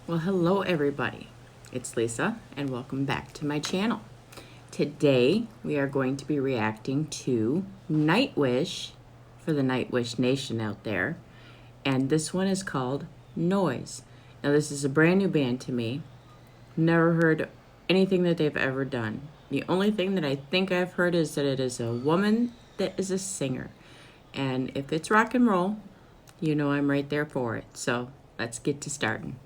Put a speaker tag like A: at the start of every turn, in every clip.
A: Well, hello everybody. It's Lisa and welcome back to my channel. Today we are going to be reacting to Nightwish for the Nightwish Nation out there. And this one is called Noise. Now this is a brand new band to me. Never heard anything that they've ever done. The only thing that I think I've heard is that it is a woman that is a singer. And if it's rock and roll, you know I'm right there for it. So let's get to starting.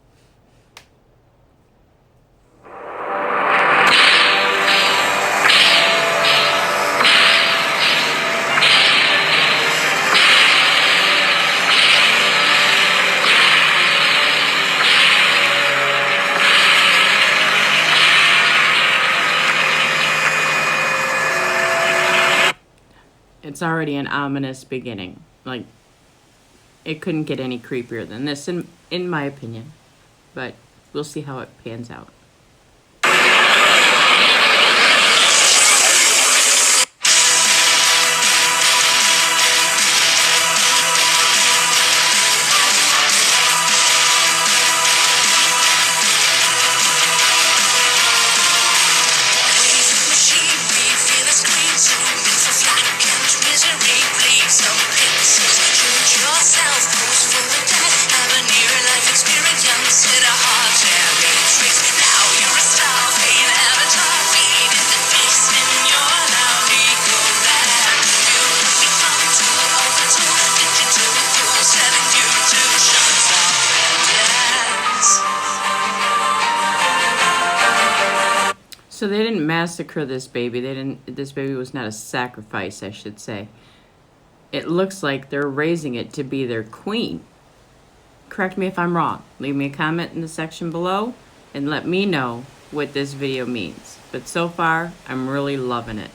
A: It's already an ominous beginning. Like, it couldn't get any creepier than this, in my opinion. But we'll see how it pans out. So they didn't massacre this baby. This baby was not a sacrifice, I should say. It looks like they're raising it to be their queen. Correct me if I'm wrong. Leave me a comment in the section below and let me know what this video means. But so far, I'm really loving it.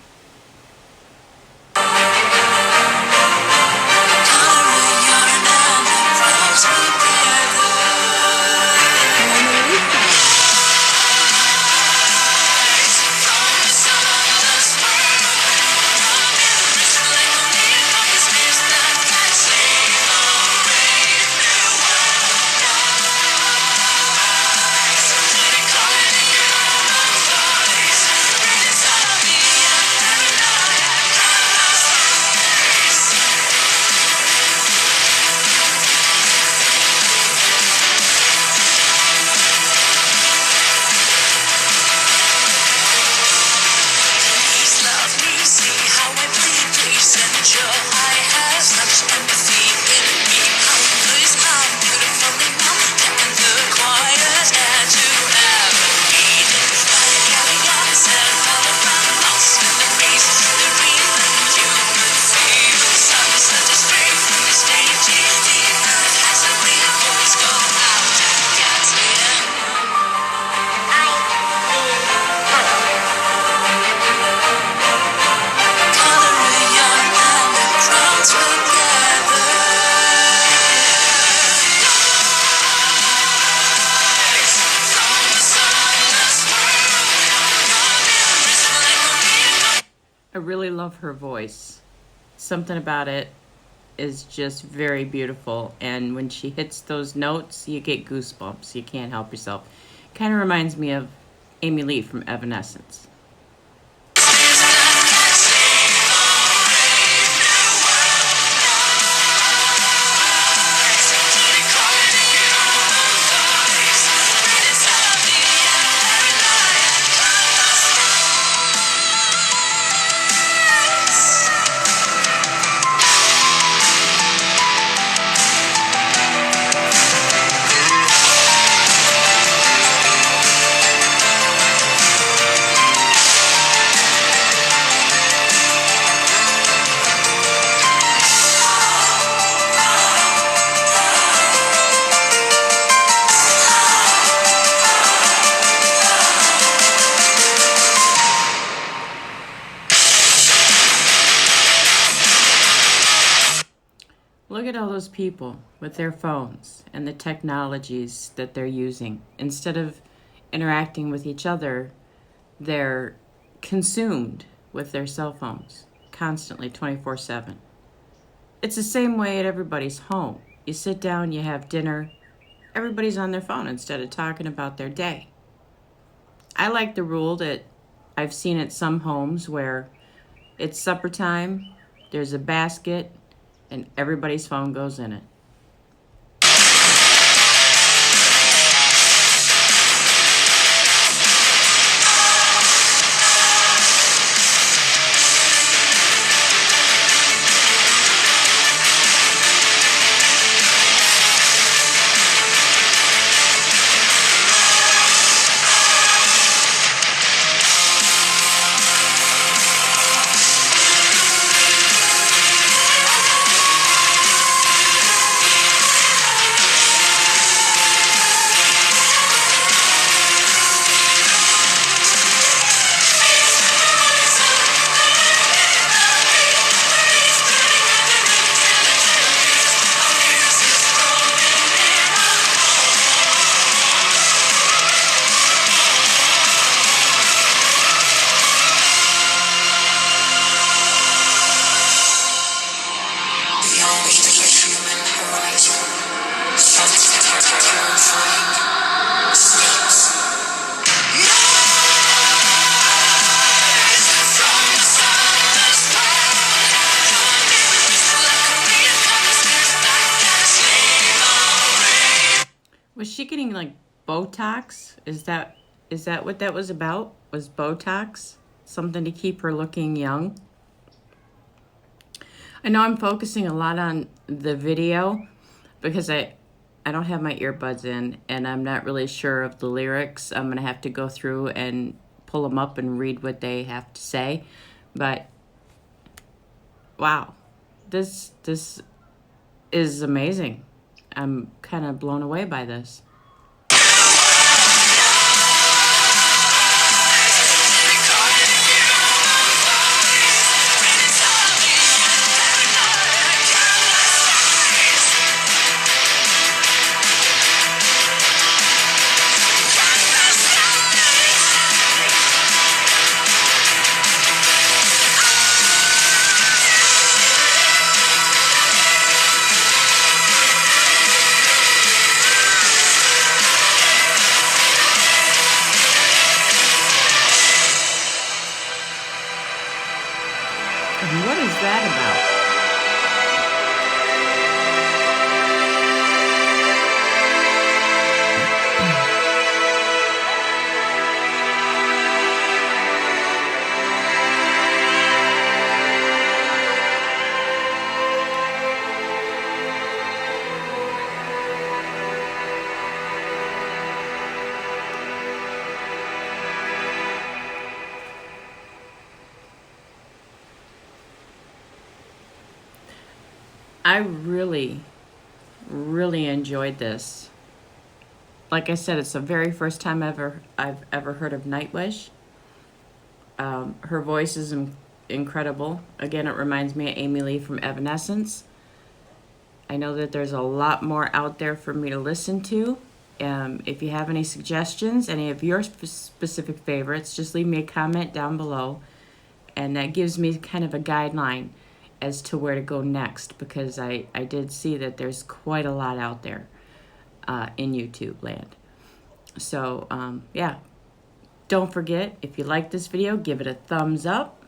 A: I really love her voice. Something about it is just very beautiful. And when she hits those notes, you get goosebumps. You can't help yourself. Kind of reminds me of Amy Lee from Evanescence. Look at all those people with their phones and the technologies that they're using. Instead of interacting with each other, they're consumed with their cell phones constantly 24/7. It's the same way at everybody's home. You sit down, you have dinner, everybody's on their phone instead of talking about their day. I like the rule that I've seen at some homes where it's supper time, there's a basket, and everybody's phone goes in it. Was she getting like Botox? Is that what that was about? Was Botox something to keep her looking young? I know I'm focusing a lot on the video because I don't have my earbuds in and I'm not really sure of the lyrics. I'm going to have to go through and pull them up and read what they have to say. But wow, this is amazing. I'm kind of blown away by this. And what is that about? I really enjoyed this. Like I said, it's the very first time I've ever heard of Nightwish. Her voice is incredible. Again, it reminds me of Amy Lee from Evanescence. I know that there's a lot more out there for me to listen to. If you have any suggestions, any of your specific favorites, just leave me a comment down below. And that gives me kind of a guideline as to where to go next, because I did see that there's quite a lot out there in YouTube land. So yeah, don't forget, if you like this video, give it a thumbs up,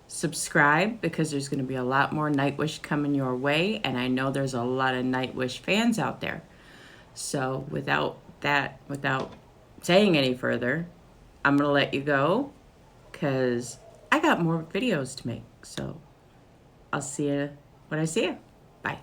A: subscribe, because there's going to be a lot more Nightwish coming your way, and I know there's a lot of Nightwish fans out there. So without saying any further, I'm going to let you go because I got more videos to make. So I'll see you when I see you. Bye.